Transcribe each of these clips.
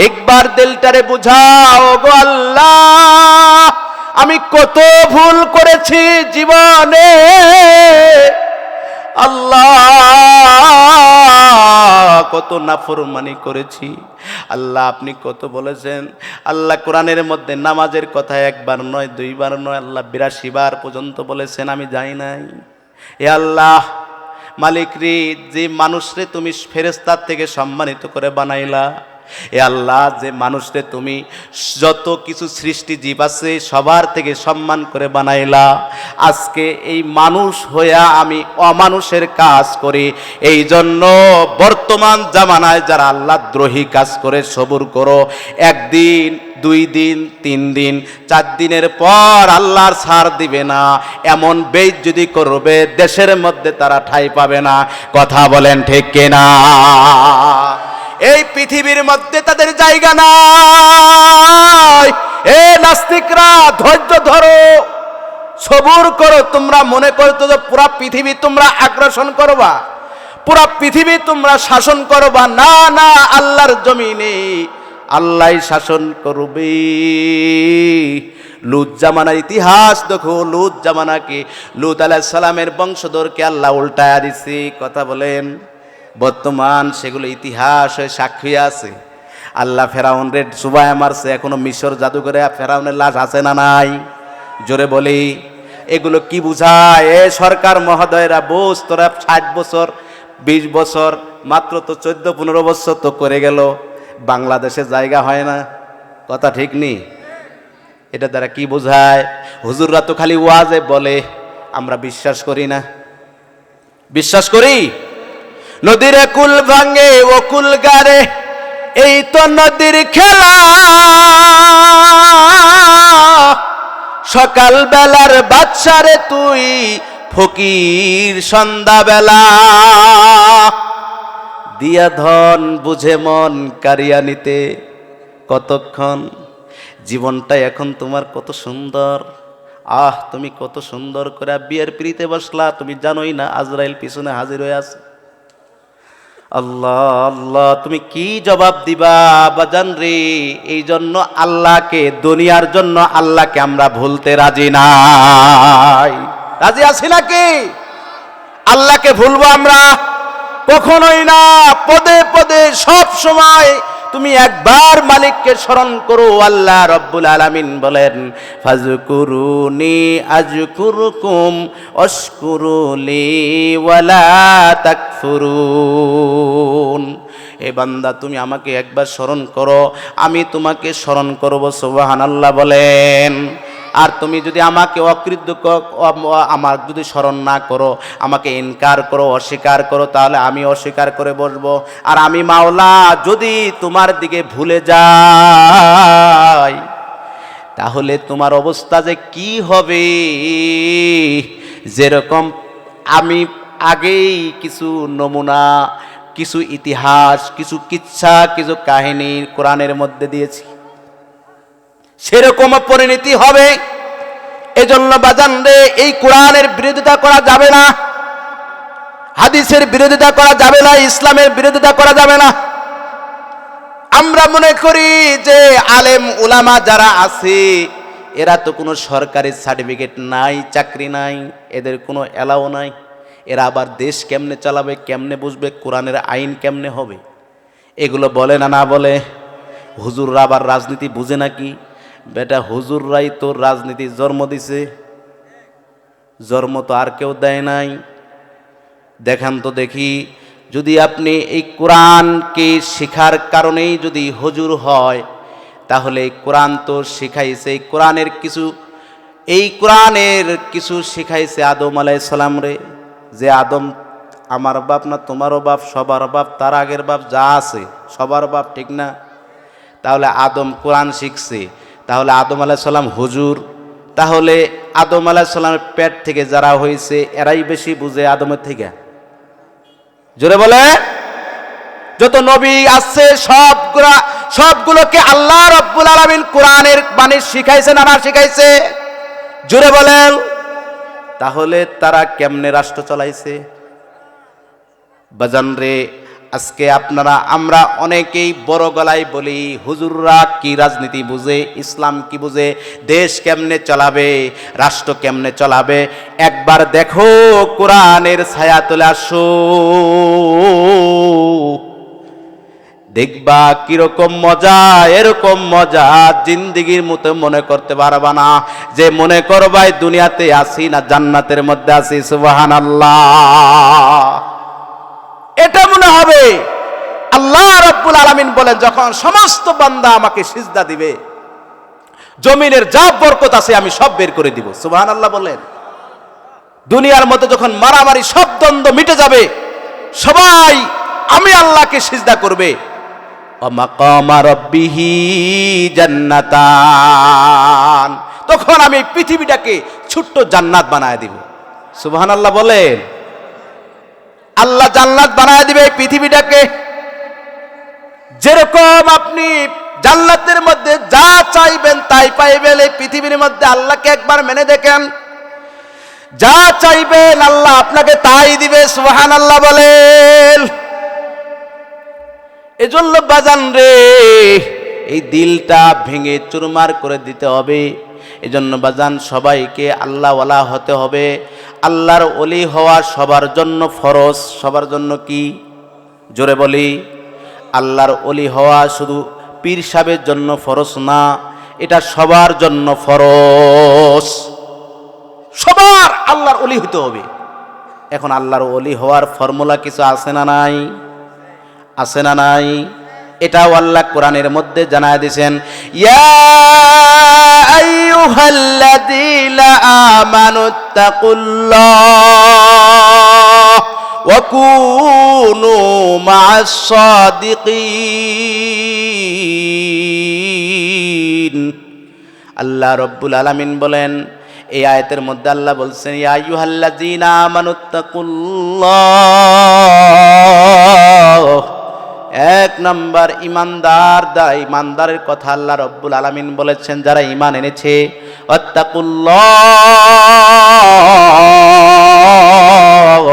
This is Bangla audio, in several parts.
একবার দিলটারে বুঝাও গো আল্লাহ, আমি কত ভুল করেছি জীবনে আল্লাহ, কত নাফরমানি করেছি আল্লাহ। আপনি কত বলেছেন আল্লাহ কোরআনের মধ্যে, নামাজের কথা একবার নয় দুইবার নয় আল্লাহ 82 বার পর্যন্ত বলেছেন, আমি যাই নাই। এ আল্লাহ মালিক রে, যে মানুষরে তুমি ফেরেশতার থেকে সম্মানিত করে বানাইলা, এ আল্লাহ যে মানুষরে তুমি যত কিছু সৃষ্টি জীব আছে সবার থেকে সম্মান করে বানাইলা, আজকে এই মানুষ হইয়া আমি অমানুষের কাজ করি। এই জন্য বর্তমান জামানায় যারা আল্লাহ দ্রোহী কাজ করে সবুর করো, একদিন 2 দিন 3 দিন 4 দিনের পর আল্লাহর ছাড় দিবে না, এমন বেইজ্জতি করবে দেশের মধ্যে তারা ঠাঁই পাবে না। কথা বলেন ঠিক কিনা? এই পৃথিবীর মধ্যে তাদের জায়গা নাই। এ নাস্তিকরা ধৈর্য ধরো, সবুর করো। তোমরা মনে করছো যে পুরা পৃথিবী তোমরা আগ্রাসন করবা, পুরা পৃথিবী তোমরা শাসন করবা, না না, আল্লাহর জমিনে আল্লাহ শাসন করবে। লুত জামানার ইতিহাস দেখো, লুত জামানাকে, লুত আলাইহিস সালামের বংশধরকে আল্লাহ উল্টায়া দিছে। কথা বলেন, বর্তমান সেগুলো ইতিহাস হয়ে সাক্ষী আছে। আল্লাহ ফেরাউনের সুবায় মারছে, এখনো মিশর জাদুঘরে ফেরাউনের লাশ আছে না নাই? জোরে বলি, এগুলো কি বুঝায়? এ সরকার মহোদয়রা, বোঝ তোরা 60 বছর 20 বছর, মাত্র তো 14-15 বছর তো করে গেল, বাংলাদেশে জায়গা হয় না। কথা ঠিক নেই? এটা দ্বারা কি বোঝায়? হুজুররা তো খালি ওয়াজে বলে, আমরা বিশ্বাস করি না। বিশ্বাস করি? নদীর কুল ভাঙে ও কুল গারে, এই তো নদীর খেলা। সকাল বেলার বাদশারে তুই ফকির সন্ধ্যাবেলা। দিয়া ধন বুঝে মন কারিয়া নিতে কতক্ষণ। জীবনটা এখন তোমার কত সুন্দর, আহ তুমি কত সুন্দর করে বিয়ের পিড়িতে বসলা, তুমি জানোই না আজরাইল পিছনে হাজির হয়ে আছে। আল্লাহ আল্লাহ, তুমি কি জবাব দিবা বাজান রে? এই জন্য আল্লাহকে, দুনিয়ার জন্য আল্লাহকে আমরা ভুলতে রাজি নাই। রাজি আছি নাকি? আল্লাহকে ভুলবো আমরা? কখনোই না। পদে পদে সব সময় তুমি একবার মালিককে স্মরণ করো। আল্লাহ রব্বুল আলামিন বলেন, ফাজকুরুনি আযকুরুকুম ওয়াশকুরুলি ওয়ালা তাকফুরুন। হে বান্দা, তুমি আমাকে একবার স্মরণ করো, আমি তোমাকে স্মরণ করব। সুবহানাল্লাহ বলেন। আর তুমি যদি আমাকে অকৃতজ্ঞ, আমার যদি স্মরণ না করো, আমাকে ইনকার করো, অস্বীকার করো, তাহলে আমি অস্বীকার করে বসবো। আর আমি মাওলা যদি তোমার দিকে ভুলে যাই, তাহলে তোমার অবস্থা যে কি হবে। যেরকম আমি আগেই কিছু নমুনা, কিছু ইতিহাস, কিছু কিচ্ছা, কিছু কাহিনী কোরআনের মধ্যে দিয়েছি, সেরকম পরিণতি হবে। এজন্য বাজান রে, এই কোরআনের বিরোধিতা করা যাবে না, হাদিসের বিরোধিতা করা যাবে না, ইসলামের বিরোধিতা করা যাবে না। আমরা মনে করি যে আলেম উলামা যারা আছে, এরা তো কোনো সরকারি সার্টিফিকেট নাই, চাকরি নাই, এদের কোনো এলাও নাই। এরা আবার দেশ কেমনে চালাবে, কেমনে বুঝবে, কোরআনের আইন কেমনে হবে, এগুলো বলে না? না বলে? হুজুররা আবার রাজনীতি বুঝে নাকি? বেটা, হুজুররাই তো রাজনীতি জন্ম দিছে, জন্ম তো আর কেউ দেয় নাই। দেখান তো দেখি, যদি আপনি এই কোরআনকে শেখার কারণেই যদি হুজুর হয়, তাহলে এই কোরআন তো শিখাইছে, এই কোরআনের কিছু শিখাইছে আদম আলাইহিস সালাম রে। যে আদম আমার বাপ না তোমারও বাপ, সবার বাপ, তার আগের বাপ যা আছে সবার বাপ, ঠিক না? তাহলে আদম কোরআন শিখছে, তাহলে আদম আলাইহিস সালাম হুজুর। তাহলে আদম আলাইহিস সালামের পেট থেকে যারা হয়েছে এরাই বেশি বুঝে আদমের থেকে। জোরে বলে, যত নবী আছে সবগুলোকে আল্লাহ রাব্বুল আলামিন কোরআনের বাণী শিখাইছে না শিখাইছে? জোরে বলেন। তাহলে তারা কেমনে রাষ্ট্র চালাইছে? বাজান রে, আজকে আমরা অনেকেই বড় গলায় বলি হুজুররা কি রাজনীতি বুঝে, ইসলাম কি বুঝে, দেশ কেমনে চলাবে, রাষ্ট্র কেমনে চলাবে। একবার দেখো কোরআনের ছায়া তলে আসো, দেখবা কিরকম মজা। এরকম মজা জিন্দিগির মতো মনে করতে পারবা না, যে মনে করবাই দুনিয়াতে আসি না জান্নাতের মধ্যে আসি। সুবহানাল্লাহ। এটা মনে হবে। আল্লাহ রাব্বুল আলামিন বলেন, যখন সমস্ত বান্দা আমাকে সিজদা দিবে, জমিনের যা বরকত আছে আমি সব বের করে দিব। সুবহানাল্লাহ বলেন। দুনিয়ার মধ্যে যখন মারামারি সব দ্বন্দ্ব মিটে যাবে, সবাই আমি আল্লাহকে সিজদা করবে। মাকামা রাব্বিহি জান্নাতান, তখন আমি পৃথিবীটাকে ছোট্ট জান্নাত বানায় দিব। সুবহানাল্লাহ বলেন। আল্লাহ জান্নাত বানায় দিবে এই পৃথিবীটাকে। যেরকম আপনি জান্নাতের মধ্যে যা চাইবেন তাই পাইবেন, এই পৃথিবীর মধ্যে আল্লাহকে একবার মেনে দেখেন, যা চাইবেন আল্লাহ আপনাকে তাই দিবে। সুবহানাল্লাহ বলেন। এজন্য বাজান রে, এই দিলটা ভেঙে চুরমার করে দিতে হবে। এজন্য বাজান সবাইকে আল্লাহওয়ালা হতে হবে। আল্লাহর ওলি হওয়া সবার জন্য ফরজ। সবার জন্য কি? জোরে বলি। আল্লাহর ওলি হওয়া শুধু পীর সাহেবের জন্য ফরজ না, এটা সবার জন্য ফরজ। সবার আল্লাহর ওলি হতে হবে। এখন আল্লাহর ওলি হওয়ার ফর্মুলা কিছু আছে না নাই? আছে না নাই? এটাও আল্লাহ কোরআনের মধ্যে জানায় দিয়েছেন, ইয়া আইয়ুহাল্লাযীনা আমানুত্তাকুল্লাহ ওয়া কুনু মা'আস সাদিকিন। আল্লাহ রাব্বুল আলামিন বলেন, এই আয়াতের মধ্যে আল্লাহ বলছেন, ইয়া আইয়ুহাল্লাযীনা আমানুত্তাকুল্লাহ। এক নাম্বার ইমানদার, ইমানদারের কথা আল্লাহ রাব্বুল আলামিন বলেছেন, যারা ঈমান এনেছে। ওয়াত্তাকুল্লাহ।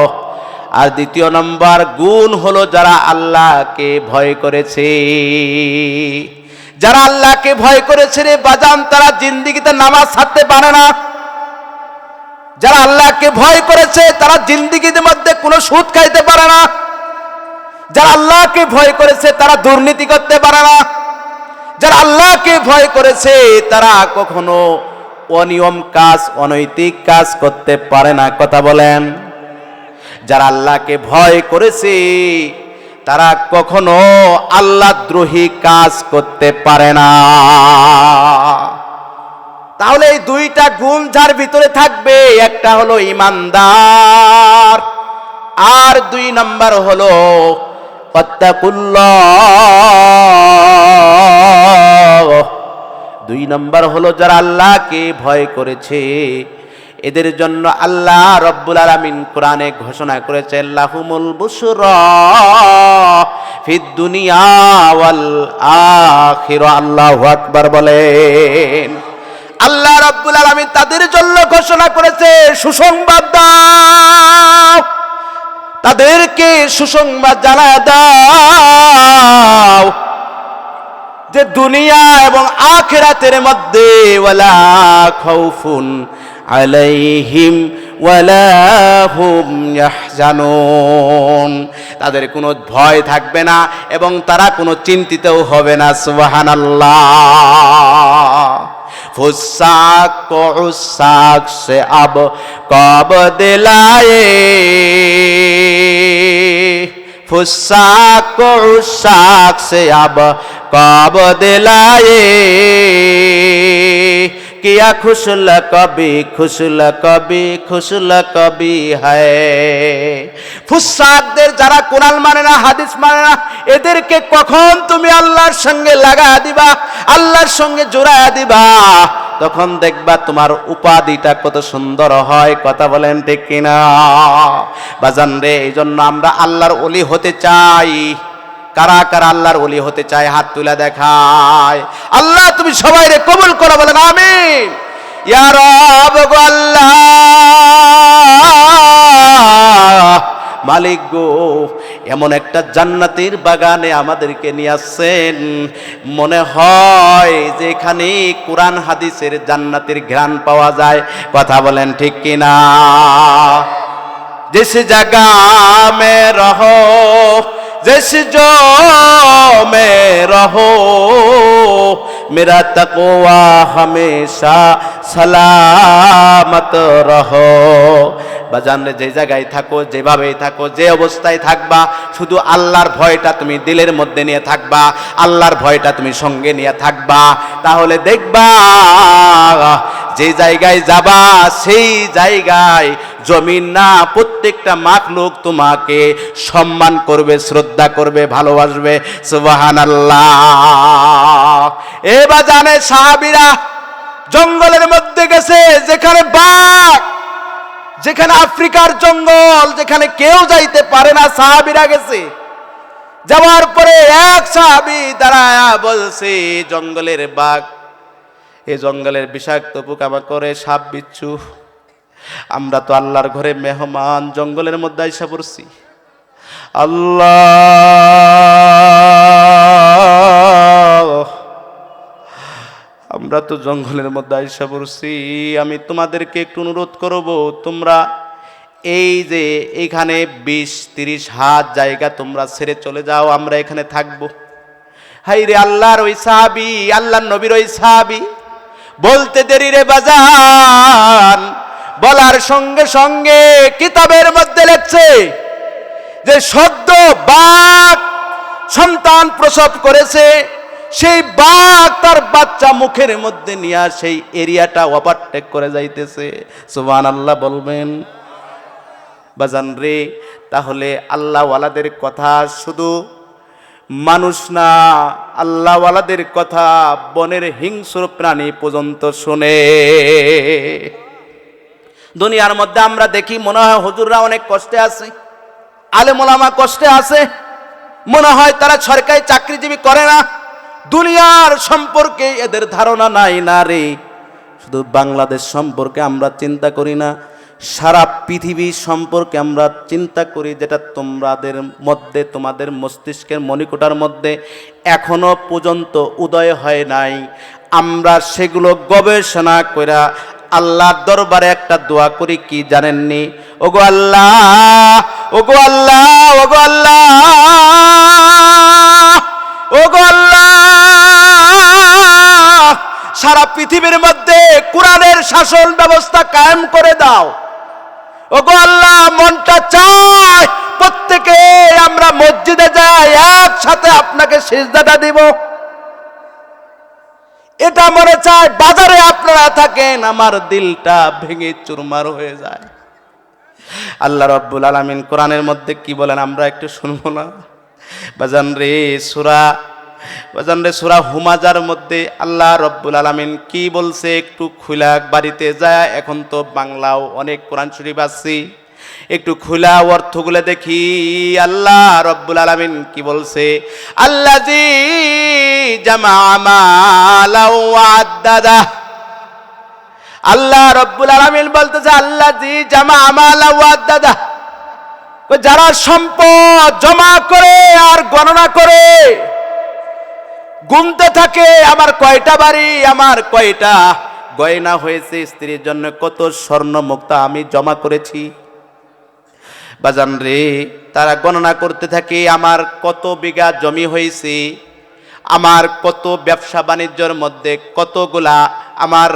আর দ্বিতীয় নাম্বার গুণ হলো যারা আল্লাহকে ভয় করেছে। যারা আল্লাহকে ভয় করেছে রে বাজান, তারা জিন্দেগিতে নামাজ ছাড়তে পারে না। যারা আল্লাহকে ভয় করেছে তারা জিন্দেগির মধ্যে কোনো সুদ খাইতে পারে না। যারা আল্লাহকে ভয় করেছে তারা দুর্নীতি করতে পারে না। যারা আল্লাহকে ভয় করেছে তারা কখনো অনিয়ম কাজ, অনৈতিক কাজ করতে পারে না। কথা বলেন। যারা আল্লাহকে ভয় করেছে তারা কখনো আল্লাহদ্রোহী কাজ করতে পারে না। তাহলে এই দুইটা গুণ যার ভিতরে থাকবে, একটা হলো ইমানদার, আর দুই নাম্বার হলো ওয়াত্তাকুল্লাহ। দুই নাম্বার হলো যারা আল্লাহকে ভয় করেছে, এদের জন্য আল্লাহ রব্বুল আলামিন কোরআনে ঘোষণা করেছেন, লাহুমুল বুশরা ফিদ দুনিয়া ওয়াল আখিরা। আল্লাহু আকবার বলেন। আল্লাহ রব্বুল আলামিন তাদের জন্য ঘোষণা করেছে, সুসংবাদ দাও, তাদেরকে সুসংবাদ জানায় দাও যে দুনিয়া এবং আখিরাতের মধ্যে ওয়ালা খাউফুন আলাইহিম ওয়ালা হুম ইয়াহজানুন, তাদের কোনো ভয় থাকবে না এবং তারা কোনো চিন্তিতও হবে না। সুবহানাল্লাহ। फुस्साक को उस्साक से अब कब दिलाए, फुस्साक को उस्साक से अब कब दिलाए, किया खुशल कभी खुशल कभी खुशल कभी है। ফুসাকদের যারা কোরআন মানে না, হাদিস মানে না, এদেরকে কখন তুমি আল্লাহর সঙ্গে লাগা দিবা, আল্লাহর সঙ্গে জোড়া দিবা, তখন দেখবা তোমার উপাধিটা কত সুন্দর হয়। কথা বলেন ঠিক কিনা বাজান রে? এই জন্য আমরা আল্লাহর ওলি হতে চাই। কারা কারা আল্লাহর ওলি হতে চায় হাত তুলে দেখায়। আল্লাহ তুমি সবাই রে কবুল করো, বলেন আমিন। ইয়া রব গো আল্লাহ, মালিক গো, এমন একটা জান্নাতের বাগানে আমাদেরকে নিয়ে আসছেন, মনে হয় যে এখানে কোরআন হাদিসের জান্নাতের ঘ্রাণ পাওয়া যায়। কথা বলেন ঠিক কিনা? जिस जगह में रहो, जिस जो में रहो, मेरा तकवा हमेशा सलामत रहो। বাজান রে, যে জায়গায় থাকো, যেভাবেই থাকো, যে অবস্থায় থাকবা, শুধু আল্লাহর ভয়টা তুমি দিলের মধ্যে নিয়ে থাকবা, আল্লাহর ভয়টা তুমি সঙ্গে নিয়ে থাকবা, তাহলে দেখবা যে জায়গায় যাবা সেই জায়গায় জমিন না, প্রত্যেকটা মাখলুক তোমাকে সম্মান করবে, শ্রদ্ধা করবে, ভালোবাসবে। সুবহানাল্লাহ। এ বাজানে সাহাবীরা জঙ্গলের মধ্যে গেছে, যেখানে বাঘ, যেখানে আফ্রিকার জঙ্গল, যেখানে কেউ যাইতে পারে না, সাহাবীরা গেছে। যাওয়ার পরে এক সাহাবী দাঁড়ায়া বলছে, জঙ্গলের বাঘ, এই জঙ্গলের বিষাক্ত পোকামাকড়ে, সাপ বিচ্ছু, আমরা তো আল্লাহর ঘরে মেহমান, জঙ্গলের মধ্যে আইসা পড়ছি। আল্লাহ, আমরা তো জঙ্গলের মধ্যে আইসা পড়ছি, আমি তোমাদেরকে একটু অনুরোধ করব, তোমরা এই যে এখানে 20-30 হাত জায়গা তোমরা ছেড়ে চলে যাও, আমরা এখানে থাকবো। হাই রে, আল্লাহর ওই সাহাবী, আল্লাহর নবীর ওই সাহাবী বলতে দেরি রে বাজান, বলার সঙ্গে সঙ্গে কিতাবের মধ্যে লেখছে যে সদ্য বাঘ সন্তান প্রসব করেছে, সেই বাঘ তার বাচ্চা মুখের মধ্যে নিয়ে সেই এরিয়াটা ওভারটেক করে যাইতেছে। সুবহানাল্লাহ বলবেন বাজান রে। তাহলে আল্লাহওয়ালাদের কথা শুধু মানুষ না, আল্লাহওয়ালাদের কথা বনের হিংস্র প্রাণী পর্যন্ত শোনে। দুনিয়ার মধ্যে আমরা দেখি, মনে হয় হুজুররা অনেক কষ্টে আছে, আলেম ওলামা কষ্টে আছে, মনে হয় তারা সরকারি চাকরিজীবী করে না, দুনিয়ার সম্পর্কে এদের ধারণা নাই। না রে, শুধু বাংলাদেশ সম্পর্কে আমরা চিন্তা করি না, সারা পৃথিবী সম্পর্কে আমরা চিন্তা করি, যেটা তোমাদের মধ্যে, তোমাদের মস্তিষ্কের মণিকোটার মধ্যে এখনো পর্যন্ত উদয় হয় নাই। আমরা সেগুলো গবেষণা কইরা আল্লাহর দরবারে একটা দোয়া করি, কি জানেননি? ওগো আল্লাহ, ওগো আল্লাহ, ওগো আল্লাহ, ওগো আল্লাহ, সারা পৃথিবীর মধ্যে কোরআনের শাসন ব্যবস্থা কায়েম করে দাও। ওগো আল্লাহ, মনটা চায় প্রত্যেকে আমরা মসজিদে যাই, একসাথে আপনাকে সিজদাটা দিব, এটা মনে চায়। বাজারে আপনারা থাকেন, আমার দিলটা ভেঙে চুরমার হয়ে যায়। আল্লাহ রাব্বুল আলামিন কোরআনের মধ্যে কি বলেন আমরা একটু শুনবো না? বাজান রে, সূরা হুমাজার মধ্যে আল্লাহ রাব্বুল আলামিন কি বলছে একটু খুলা বাড়িতে যায়, এখন তো বাংলাও অনেক কোরআন শরীফ আছে, একটু খোলা অর্থগুলো দেখি। আল্লাহ রাব্বুল আলামিন কি বলছে? আল্লাযী জামা মালাও ওয়া আদ্দাদা। আল্লাহ রাব্বুল আলামিন বলতেছে আল্লাযী জামা মালাও ওয়া আদ্দাদা, যারা সম্পদ জমা করে আর গণনা করে গুনতে থাকে, আমার কয়টা বাড়ি, আমার কয়টা গয়না হয়েছে, স্ত্রীর জন্য কত স্বর্ণ মুক্তা আমি জমা করেছি। বাজান রে, তারা গণনা করতে থাকে আমার কত বিঘা জমি হয়েছে, আমার কত ব্যবসা বাণিজ্যের মধ্যে কতগুলা আমার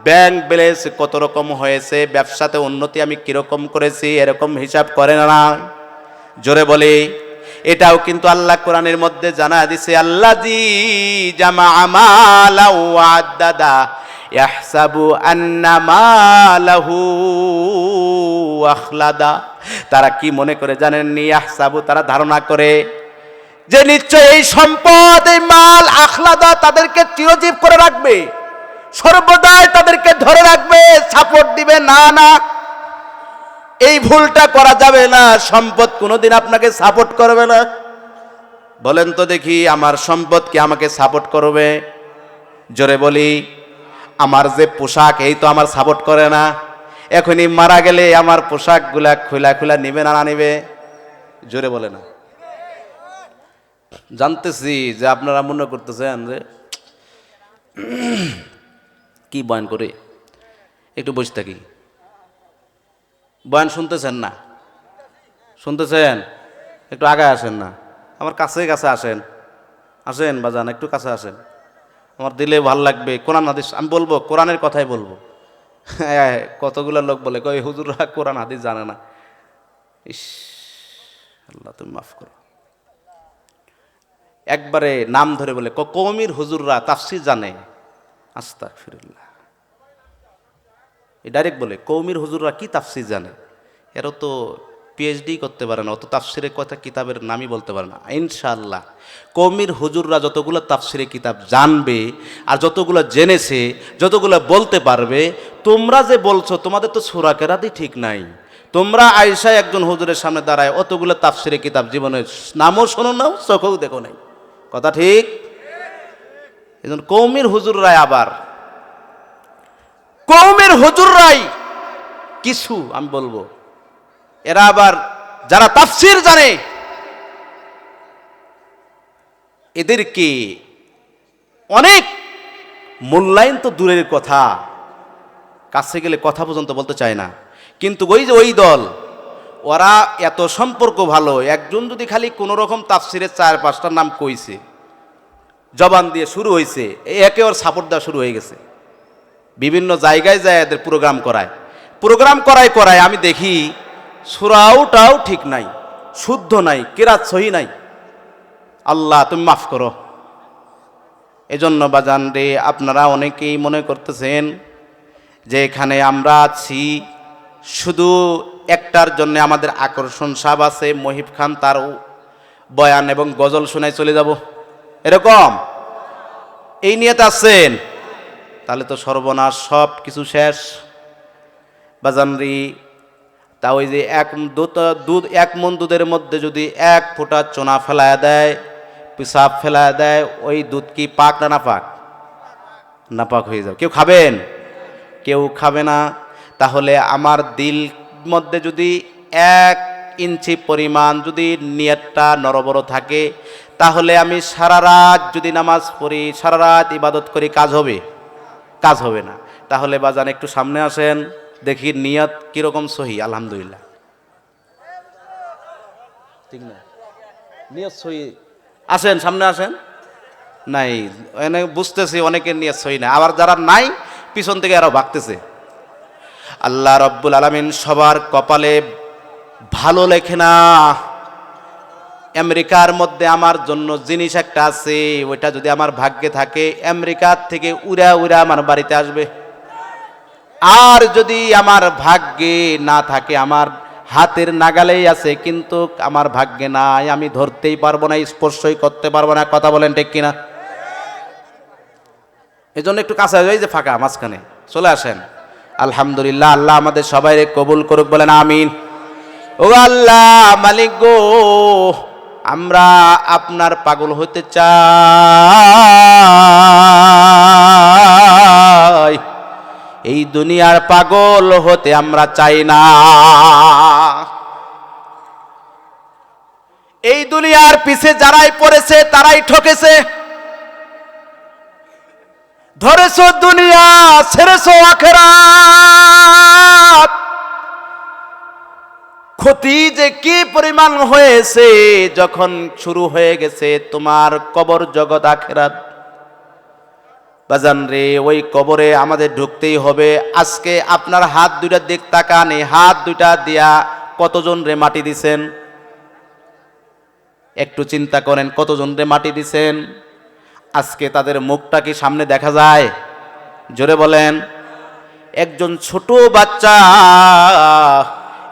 ব্যাংক ব্যালেন্স কত রকম হয়েছে, ব্যবসাতে উন্নতি আমি কিরকম করেছি, এরকম হিসাব করে না। জোরে বলে, এটাও কিন্তু আল্লাহ কোরআনের মধ্যে জানা দিছে, আল্লাযী জামা মালাও ওয়া আদ্দাদা ইয়াহসাবু আন্না মালাহু আখলাদা। তারা কি মনে করে জানেননি? ইয়াহসাবু, তারা ধারণা করে যে নিশ্চয় এই সম্পদ, এই মাল আখলাদা তাদেরকে চিরজীব করে রাখবে, সর্বদাই তাদেরকে ধরে রাখবে, সাপোর্ট দিবে। না না, এই ভুলটা করা যাবে না। সম্পদ কোনোদিন আপনাকে সাপোর্ট করবে না। বলেন তো দেখি, আমার সম্পদ কি আমাকে সাপোর্ট করবে? জোরে বলি, আমার যে পোশাক, এই তো আমার সাপোর্ট করে না। এখনই মারা গেলে আমার পোশাকগুলা খোলা খোলা নিবে না, না নিবে? জোরে বলে না। জানতেছি যে আপনারা মনে করতেছেন যে কি বয়ান করে একটু বসে থাকি। বয়ান শুনতেছেন না? শুনতেছেন? একটু আগে আসেন না, আমার কাছে কাছে আসেন, আসেন বাজান, একটু কাছে আসেন, আমার দিলে ভাল লাগবে। কোরআন হাদিস আমি বলবো, কোরআনের কথাই বলবো। হ্যাঁ, কতগুলো লোক বলে কই হুজুররা কোরআন হাদিস জানে না। ইস, আল্লাহ তুমি মাফ করো। একবারে নাম ধরে বলে কওমির হুজুররা তাফসীর জানে। আস্তাগফিরুল্লাহ, ডাইরেক্ট বলে কওমির হুজুররা কি তাফসীর জানে? এরা তো পিএইচডি করতে পারে না, অত তাফসীরের কথা কিতাবের নামই বলতে পারে না। ইনশাআল্লাহ কওমির হুজুররা যতগুলো তাফসীরের কিতাব জানবে আর যতগুলো জেনেছে, যতগুলো বলতে পারবে, তোমরা যে বলছো তোমাদের তো সূরা কেরাতই ঠিক নাই। তোমরা আয়েশা একজন হুজুরের সামনে দাঁড়ায় অতগুলো তাফসীরের কিতাব জীবনে নামও শোনো না, চোখেও দেখো নাই। কথা ঠিক? এজন্য কওমির হুজুররাই আবার কওমের হুজুররাই কিছু আমি বলবো, এরা আবার যারা তাফসীর জানে এদেরকে অনেক মূল্যায়ন তো দূরের কথা, কাছে গেলে কথা পর্যন্ত বলতে চায় না। কিন্তু ওই যে ওই দল, ওরা এত সম্পর্ক ভালো, একজন যদি খালি কোনো রকম তাফসীরের 4-5টা নাম কইছে, জবান দিয়ে শুরু হয়েছে, একে ওর সাপোর্ট দেওয়া শুরু হয়ে গেছে। বিভিন্ন জায়গায় যায় এদের প্রোগ্রাম করায় আমি দেখি সূরাটাও ঠিক নাই, শুদ্ধ নাই, কিরাত সহি নাই। আল্লাহ তুমি মাফ করো। এজন্য বাজান রে, আপনারা অনেকেই মনে করতেছেন যে এখানে আমরা আছি শুধু একটার জন্য আমাদের আকর্ষণ সাব আছে, মহিব খান তার বয়ান এবং গজল শোনায় চলে যাব, এরকম এই নিয়তে আছেন, তাহলে তো সর্বনাশ, সব কিছু শেষ বাজানরি। তা ওই যে এক মণ দুধের মধ্যে যদি 1 ফোঁটা চোনা ফেলায় দেয়, পিসাব ফেলায় দেয়, ওই দুধ কি পাক না নাপাক? নাপাক হয়ে যাবে। কেউ খাবেন? কেউ খাবে না। তাহলে আমার দিল মধ্যে যদি 1 ইঞ্চি পরিমাণ যদি নিয়তটা নরবর থাকে, তাহলে আমি সারা রাত যদি নামাজ পড়ি, সারা রাত ইবাদত করি, কাজ হবে? কাজ হবে না। তাহলে বাজান একটু সামনে আসেন, দেখি নিয়ত কিরকম সহি। আলহামদুলিল্লাহ, ঠিক না? নিয়ত সহি। আসেন, সামনে আসেন। নাই, এনে বুঝতেছি অনেকের নিয়ত সহি না, আবার যারা নাই পিছন থেকে আরো ভাগতেছে। আল্লাহ রব্বুল আলামিন সবার কপালে ভালো লেখে না। আমেরিকার মধ্যে আমার জন্য জিনিস একটা আছে, ওইটা যদি আমার ভাগ্যে থাকে, আমেরিকার থেকে উড়া উড়া আমার বাড়িতে আসবে। আর যদি আমার ভাগ্যে না থাকে, আমার হাতের নাগালেই আছে কিন্তু আমার ভাগ্যে নাই, আমি ধরতেই পারবো না, স্পর্শই করতে পারবো না। কথা বলেন ঠিক কিনা? এই জন্য একটু কাছে ওই যে ফাঁকা মাঝখানে চলে আসেন। আলহামদুলিল্লাহ, আল্লাহ আমাদের সবাই কবুল করুক, বলেন আমিন। ও আল্লাহ মালিক গো, আমরা আপনার পাগল হতে চাই, এই দুনিয়ার পাগল হতে আমরা চাই না। এই দুনিয়ার পিছে যারাই পড়েছে তারাই ঠকেছে। ধরেছো দুনিয়া, ছেড়েছো আখিরাত। ক্ষতি যে কি পরিমাণ হয়েছে যখন শুরু হয়ে গেছে তোমার কবর জগৎ আখিরাত। বাজান রে, ওই কবরে আমাদের ঢুকতেই হবে। আজকে আপনার হাত দুইটা দিক তাকান, এই হাত দুইটা দিয়া কতজন রে মাটি দিছেন? একটু চিন্তা করেন, কতজন রে মাটি দিছেন? আজকে তাদের মুখটা কি সামনে দেখা যায়? জোরে বলেন। একজন ছোট বাচ্চা,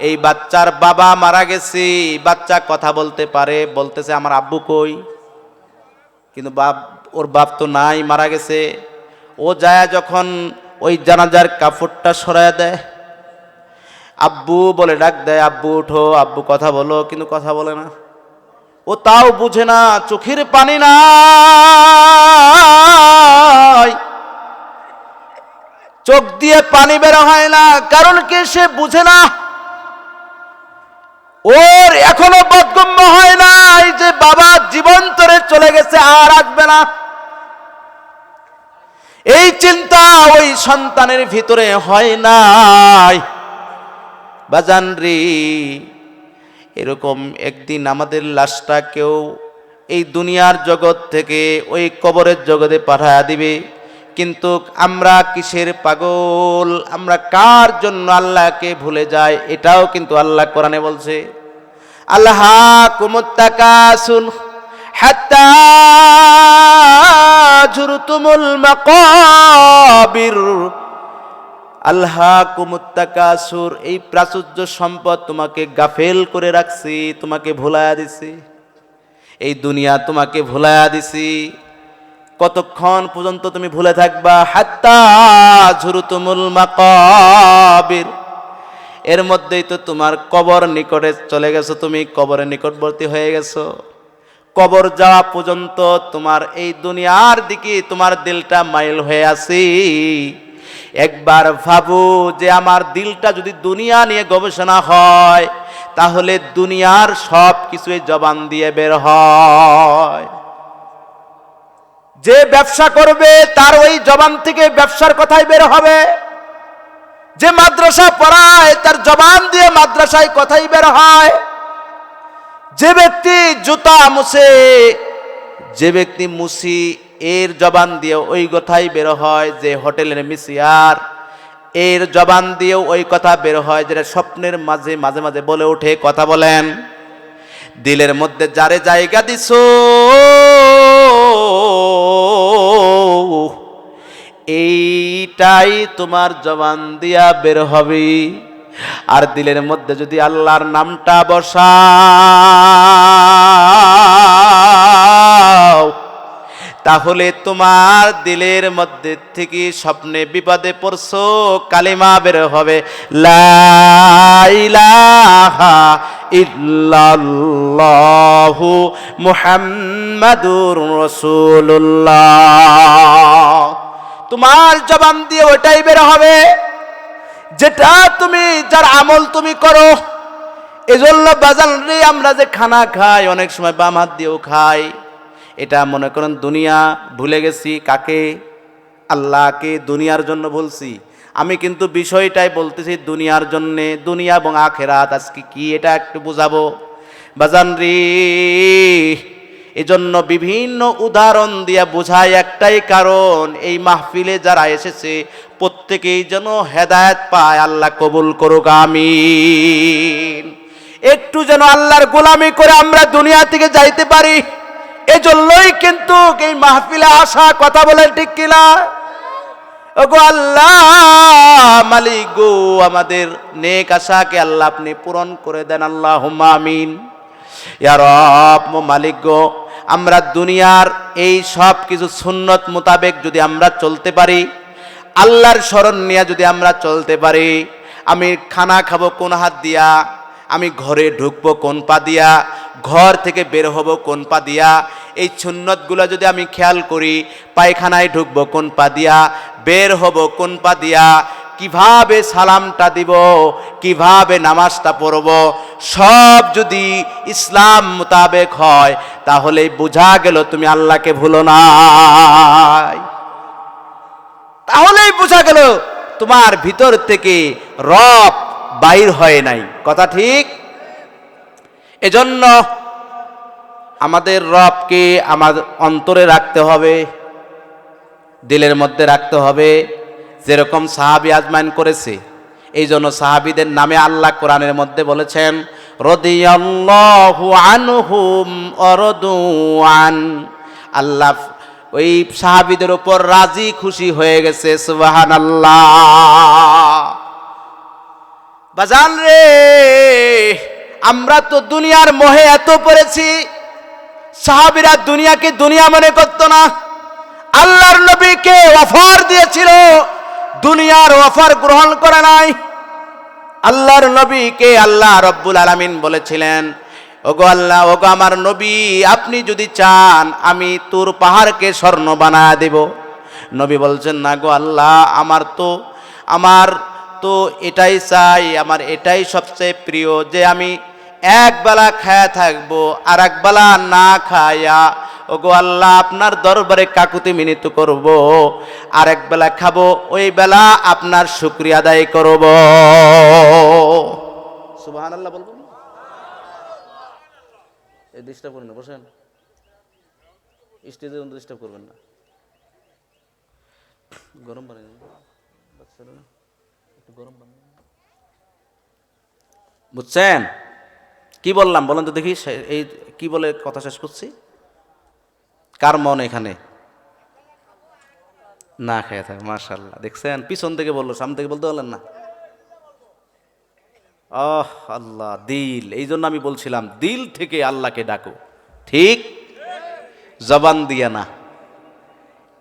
এই বাচ্চার বাবা মারা গেছে, বাচ্চা কথা বলতে পারে, বলতেছে আমার আব্বু কই, কিন্তু ওর বাপ তো নাই, মারা গেছে। ও যায় যখন ওই জানাজার কাপড়টা সরায় দেয়, আব্বু বলে ডাক দেয়, আব্বু উঠো, আব্বু কথা বলো, কিন্তু কথা বলে না। ও তাও বুঝে না, চোখের পানি নাই, চোখ দিয়ে পানি বের হয় না, কারণ কি সে বুঝে না। ওর এখনো বোধগম্য হয় নাই যে বাবা জীবন্তরে চলে গেছে, আর আসবে না। এই চিন্তা ওই সন্তানের ভিতরে হয় নাই। বাজান রে, এরকম একদিন আমাদের লাশটা কেউ এই দুনিয়ার জগৎ থেকে ওই কবরের জগতে পাঠায়া দিবে। কিন্তু আমরা কিসের পাগল, আমরা কার জন্য আল্লাহকে ভুলে যাই, এটাও কিন্তু আল্লাহ কোরআনে বলছে, আল্লাহাকুমুত তাকাসুর হাত্তা যুরতুমুল মাকাবির। আল্লাহাকুমুত তাকাসুর, এই প্রাচুর্য সম্পদ তোমাকে গাফেল করে রাখছি, তোমাকে ভুলায়া দিছি, এই দুনিয়া তোমাকে ভুলায়া দিছি। কতক্ষণ পর্যন্ত তুমি ভুলে থাকবা? হাত্তা যুরতুমুল মাকাবির, এর মধ্যেই তো তোমার কবর নিকটে চলে গেছো, তুমি কবরের নিকটবর্তী হয়ে গেছো। কবর যাওয়া পর্যন্ত তোমার এই দুনিয়ার দিকে তোমার দিলটা মাইল হয়ে আছে। একবার ভাবো যে আমার দিলটা যদি দুনিয়া নিয়ে গবেষণা হয়, তাহলে দুনিয়ার সব কিছুই জবান দিয়ে বের হয়। যে ব্যবসা করবে তার ওই জবান থেকে ব্যবসার কথাই বের হবে। যে মাদ্রাসা পড়ায় তার জবান দিয়ে মাদ্রাসায় কথাই বের হয়। যে ব্যক্তি জুতা মুছে, যে ব্যক্তি মুছি, এর জবান দিয়ে ওই কথাই বের হয়। যে হোটেলের মিসিয়ার, এর জবান দিয়েও ওই কথা বের হয়, যেটা স্বপ্নের মাঝে মাঝে মাঝে বলে ওঠে। কথা বলেন, দিলের মধ্যে যারে জায়গা দিছো, এইটাই তোমার জবান দিয়া বের হবে। আর দিলের মধ্যে যদি আল্লাহর নামটা বসাও, তাহলে তোমার দিলের মধ্যে থেকে স্বপ্নে বিপদে পড়ছো, কালিমা বের হবে, লা ইলাহা ইল্লাল্লাহু মুহাম্মাদুর রাসূলুল্লাহ। তোমার জবান দিয়ে ওটাই বের হবে যেটা তুমি, যার আমল তুমি করো। এজন্য বাজান রে, আমরা যে খানা খাই অনেক সময় বাম হাত দিয়েও খাই। এটা মনে করেন দুনিয়া ভুলে গেছি। কাকে? আল্লাহকে দুনিয়ার জন্য বলছি। আমি কিন্তু বিষয়টাই বলতেছি দুনিয়ার জন্যে, দুনিয়া এবং আখেরাত আজকে কি এটা একটু বুঝাবো বাজান রে। এজন্য বিভিন্ন উদাহরণ দিয়া বোঝায় একটাই কারণ, এই মাহফিলে যারা এসেছে প্রত্যেকেই যেন হেদায়েত পায়। আল্লাহ কবুল করুক, আমিন। একটু যেন আল্লাহর গোলামি করে আমরা দুনিয়া থেকে যাইতে পারি, এজন্যই কিন্তু এই মাহফিলে আসা। কথা বলেন ঠিক কিনা? ওগো আল্লাহ মালিক গো, আমাদের নেক আশাকে আল্লাহ আপনি পূরণ করে দেন, আল্লাহুম্মা আমিন। ইয়া রব মালিক গো, আমরা দুনিয়ার এই সব কিছু সুন্নত মোতাবেক যদি আমরা চলতে পারি, আল্লাহর শরণ নিয়ে যদি আমরা চলতে পারি, আমি খানা খাবো কোন হাত দিয়া, আমি ঘরে ঢুকবো কোন পা দিয়া, ঘর থেকে বের হব কোন পা দিয়া, এই সুন্নতগুলো যদি আমি খেয়াল করি, পায়খানায় ঢুকবো কোন পা দিয়া, বের হব কোন পা দিয়া, কিভাবে সালামটা দিব, কিভাবে নামাজটা পড়ব, সব যদি ইসলাম মোতাবেক হয়, তাহলে বোঝা গেল তুমি আল্লাহকে ভুলো নাই। তাহলেই বোঝা গেল তোমার ভিতর থেকে রব বাইর হয় নাই। কথা ঠিক? এজন্য আমাদের রবকে আমাদের অন্তরে রাখতে হবে, দিলের মধ্যে রাখতে হবে। যেরকম সাহাবী আজমাইন করেছে, এই জন্য সাহাবীদের নামে আল্লাহ কোরআনের মধ্যে বলেছেন, রাদিয়াল্লাহু আনহুম ওয়া রাদু আন। আল্লাহ ওই সাহাবীদের উপর রাজি খুশি হয়ে গেছে। সুবহানাল্লাহ। বাজান রে, আমরা তো দুনিয়ার মোহে এত পড়েছি, সাহাবীরা দুনিয়াকে দুনিয়া মনে করত না। আল্লাহর নবীকে অফার দিয়েছিল, দুনিয়ার অফার গ্রহণ করে নাই। আল্লাহর নবীকে আল্লাহ রব্বুল আলামিন বলেছিলেন, ওগো আল্লাহ, ওগো আমার নবী, আপনি যদি চান আমি তুর পাহাড়কে স্বর্ণ বানায় দেব। নবী বলছেন, না গো আল্লাহ, আমার তো এটাই চাই, আমার এটাই সবচেয়ে প্রিয় যে আমি এক বেলা খায়া থাকবো আর এক বেলা না খায়া, ওগো আল্লাহ আপনার দরবারে কাকুতি মিনতি করব, আর এক বেলা খাবো, ওই বেলা আপনার শুকরিয়া আদায় করব। সুবহানাল্লাহ বলবো না? এই ডিস্টার্ব করেন না, বসেন, স্টেজের মধ্যে ডিস্টার্ব করবেন না। গরম পানি একটু গরম পানি, বুঝছেন কি বললাম বলেন তো দেখি? এই কি বলে কথা শেষ করছি? কার মন এখানে না খেয়ে থাকে? মাশাআল্লাহ, দেখছেন পিছন থেকে বললো, সামনে থেকে বলতে বললেন না। আহ আল্লাহ, দিল, এই জন্য আমি বলছিলাম দিল থেকে আল্লাহকে ডাকো, ঠিক জবান দিয়া না।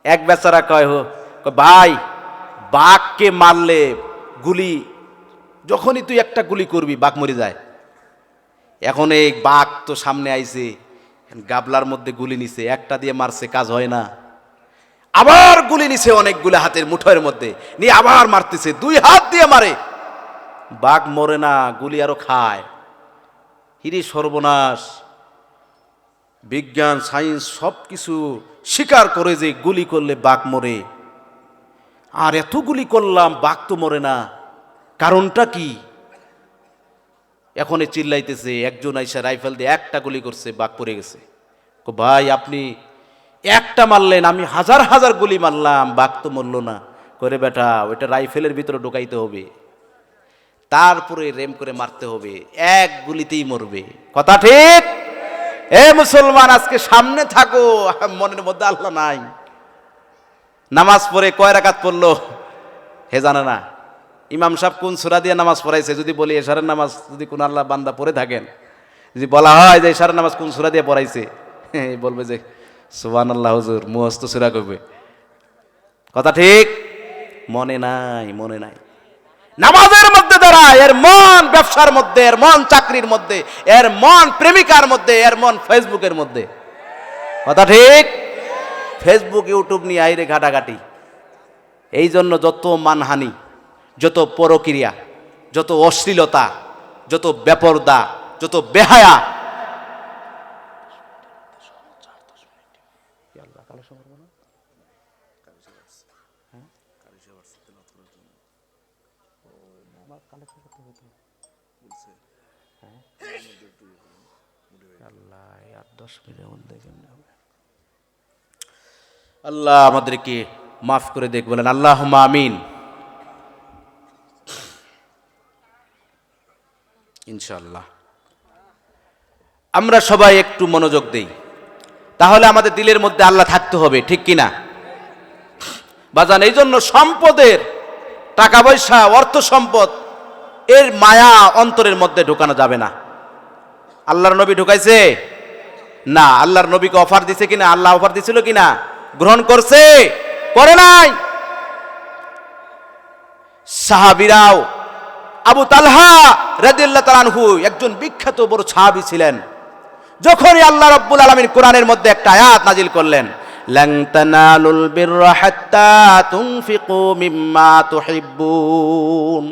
এক বেচারা কয় ভাই, বাঘকে মারলে গুলি, যখনই তুই একটা গুলি করবি বাঘ মরে যায়। এখন এই বাঘ তো সামনে আইছে, গাবলার মধ্যে গুলি নিছে, একটা দিয়ে মারছে, কাজ হয় না, আবার গুলি নিছে অনেকগুলো হাতের মুঠোর মধ্যে নিয়ে আবার মারতেছে, 2 হাত দিয়ে মারে, বাঘ মরে না, গুলি আরো খায়। হিরে সর্বনাশ! বিজ্ঞান সায়েন্স সব কিছু স্বীকার করে যে গুলি করলে বাঘ মরে, আর এত গুলি করলাম বাঘ তো মরে না, কারণটা কি? এখন চিল্লাইতেছে, একজন আইসা রাইফেল দিয়ে একটা গুলি করছে, বাঘ পড়ে গেছে। ভাই আপনি একটা মারলেন, আমি হাজার হাজার গুলি মারলাম, বাঘ তো মরল না। করে বেটা, ওইটা রাইফেলের ভিতরে ঢুকাইতে হবে, তারপরে রেম করে মারতে হবে, এক গুলিতেই মরবে। কথা ঠিক? এ মুসলমান, আজকে সামনে থাকো, মনের মধ্যে আল্লাহ নাই। নামাজ পড়ে কয় রাকাত পড়লো হে জানে না। ইমাম সাহেব কোন সূরা দিয়ে নামাজ পড়াইছে যদি বলি, এশারের নামাজ যদি কোন আল্লাহ বান্দা পড়ে থাকেন, যদি বলা হয় যে এশারের নামাজ কোন সূরা দিয়ে পড়াইছে, বলবে যে সুবহানাল্লাহ হুজুর, মুখস্থ সূরা করবে। কথা ঠিক? মনে নাই, মনে নাই। নামাজের মধ্যে দাঁড়ায়, এর মন ব্যবসার মধ্যে, এর মন চাকরির মধ্যে, এর মন প্রেমিকার মধ্যে, এর মন ফেসবুকের মধ্যে। কথা ঠিক? ফেসবুক ইউটিউব নিয়ে আইরে ঘাটাঘাটি। এই জন্য যত মানহানি, যত পরক্রিয়া, যত অশ্লীলতা, যত বেপরদা, যত বেহায়া, আল্লাহ আমাদেরকে মাফ করে দেখ, বলেন আল্লাহুম্মা আমিন। ইনশাআল্লাহ আমরা সবাই একটু মনোযোগ দেই, তাহলে আমাদের দিলের মধ্যে আল্লাহ থাকতে হবে, ঠিক কিনা বাজান? এই জন্য সম্পদের, টাকা পয়সা, অর্থ সম্পদ, এর মায়া অন্তরের মধ্যে ঢোকানো যাবে না। আল্লাহর নবী ঢুকাইছে না? আল্লাহর নবীকে অফার দিছে কিনা? আল্লাহ অফার দিছিল কিনা? গ্রহণ করছে? করে নাই। সাহাবীরাও, আবু তালহা রাদিয়াল্লাহু তাআলা আনহু একজন বিখ্যাত বড় সাহাবী ছিলেন। যখনই আল্লাহ রাব্বুল আলামিন কোরআনের মধ্যে একটা আয়াত নাজিল করলেন, লান তানালুল বিররা হাত্তা তুনফিকু মিম্মা তুহিব্বুন,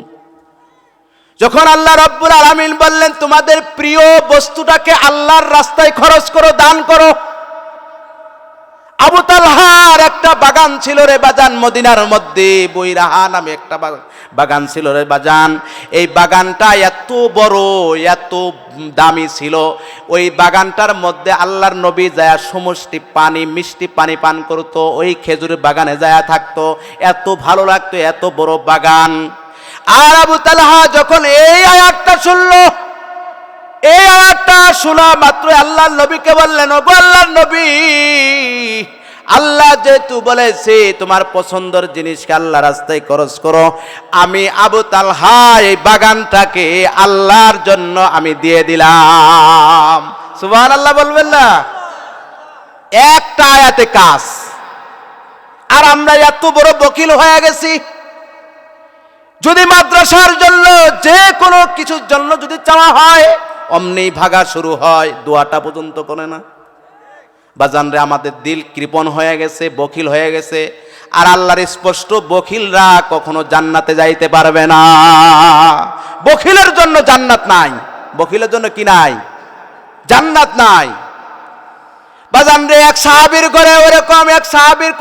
যখন আল্লাহ রাব্বুল আলামিন বললেন তোমাদের প্রিয় বস্তুটাকে আল্লাহর রাস্তায় খরচ করো, দান করো। আবু তালহার একটা বাগান ছিল রে বাজান, মদিনার মধ্যে বৈরাহা নামে একটা বাগান ছিল রে বাজান। এই বাগানটা এত বড়, এত দামি ছিল, ওই বাগানটার মধ্যে আল্লাহর নবী যায় সমষ্টি পানি, মিষ্টি পানি পান করতো, ওই খেজুরের বাগানে যায় থাকতো, এত ভালো লাগতো, এত বড় বাগান। আর আবু তালহা যখন এই আয়াতটা শুনলো, এই আয়াতটা শোনা মাত্র আল্লাহর নবীকে বললেন, ওগো আল্লাহর নবী, আল্লাহ যেহেতু বলেছে তোমার পছন্দের জিনিসকে আল্লাহ রাস্তায় খরচ করো, আমি আবু তালহা এই বাগানটাকে আল্লাহর জন্য আমি দিয়ে দিলাম। সুবহানাল্লাহ বলবেন না? একটা আয়াতে কাজ। আর আমরা এত বড় বকিল হয়ে গেছি, যদি মাদ্রাসার জন্য, যে কোনো কিছুর জন্য যদি চাওয়া হয় অমনি ভাগা শুরু হয়, দোয়াটা পর্যন্ত করে না। বাজান রে, আমাদের দিল কৃপণ হয়ে গেছে, বখিল হয়ে গেছে। আর আল্লাহর স্পষ্ট, বখিলরা কখনো জান্নাতে যাইতে পারবে না। বখিলের জন্য জান্নাত নাই। বখিলের জন্য কি নাই? জান্নাত নাই। বাজান রে, এক সাহাবীর ঘরে ওরকম এক সাহাবীর